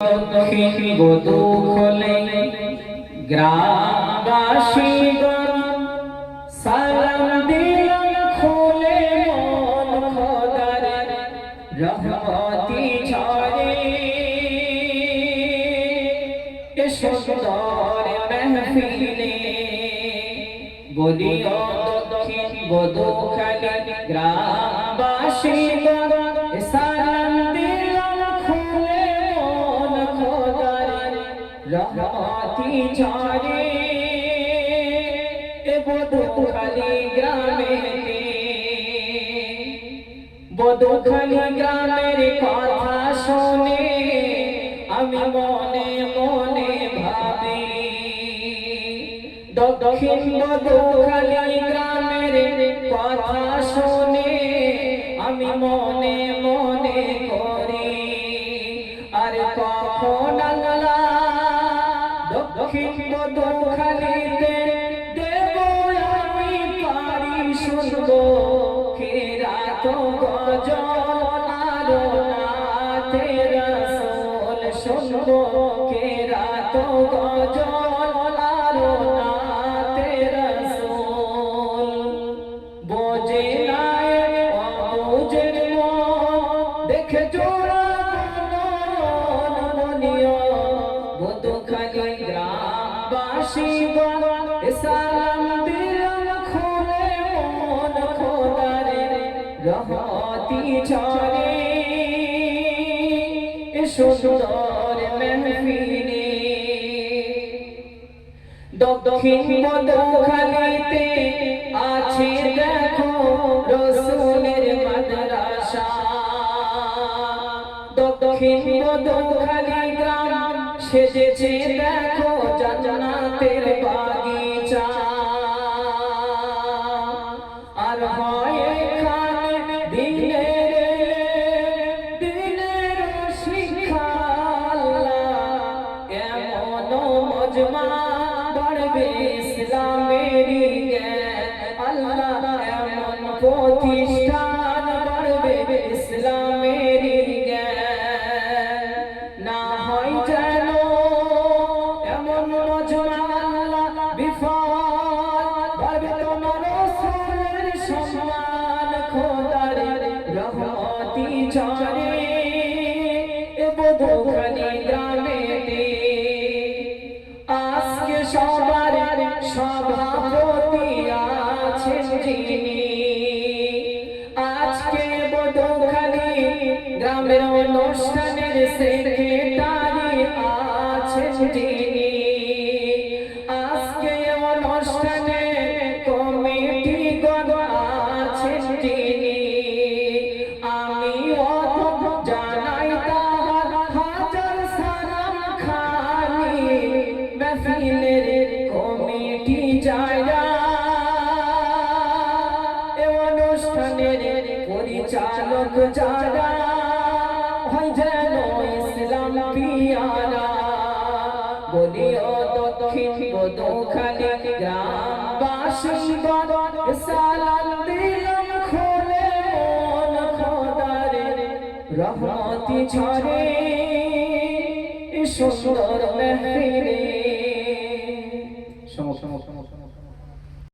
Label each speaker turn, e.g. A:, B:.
A: দক্ষিণ বধূখলে গ্রামবাসীগণ সালাম দিলেন খুলে মন খোদার রহমতি ঝরে এ সুন্দর মেহফিলে বলিও দক্ষিণ বধূখলে গ্রামবাসীগণ সালাম দিলেন খুলে মন খোদার রহমতি ঝরে এ বধূখালী গ্রামেতে বধূখালী গ্রামের কথা শুনে আমি মনে মনে ভাবি দক্ষিণ বধূখালী গ্রামের কথা শুনে আমি মনে মনে করি আর কখন আল্লাহ দক্ষিণ বধূখালীতে দেব আমি পারি শুনবো কেরাত গজল আর নাতে রাসূল শুনবো কেরাত গজল আর নাতে রাসূল বোঝে না অবুঝের দেখে জোড়া মনিও বধূখালী গ্রামবাসীগণ সালাম দিলেন খুলে মন খোদার রহমতি ঝরে এ সুন্দর মেহফিলে দক্ষিণ বধূখালীতে আছে দেখো রাসূলের মাদ্রাসা দক্ষিণ বধূখালী গ্রাম সেজেছে দেখো জান্নাতের বাগিচা আর হয় এখানে দিনের শিক্ষা এমন মজমা বাড়বে ইসলামেরই জ্ঞান আল্লাহ এমন প্রতিষ্ঠান বাড়বে ইসলামেরই জ্ঞান না হয় যেন এমন মজমা আল্লাহ বিফল বাড়বে তোমার রাসূলের সম্মান খোদার রহমতি ঝরে এ বধূখালী গ্রামেতে আজকে সবার সভাপতি আছেন যিনি আজকে বধূখালী গ্রামের অনুষ্ঠানের সেক্রেটারি আছেন যিনি আজকে অনুষ্ঠানে কমিটি গণ আছেন যিনি আমি অত জানাই তাহার হাজার সালাম খানি মাহফিলের কমিটি যারা এ অনুষ্ঠানের পরিচালক যারা হয় যেন ইসলাম পিয়ারা বলিও দক্ষিণ বধূখালী গ্রামবাসীগণ সালাম দিলেন খুলে মন খোদার রহমতি ঝরে সুন্দর মেহফিলে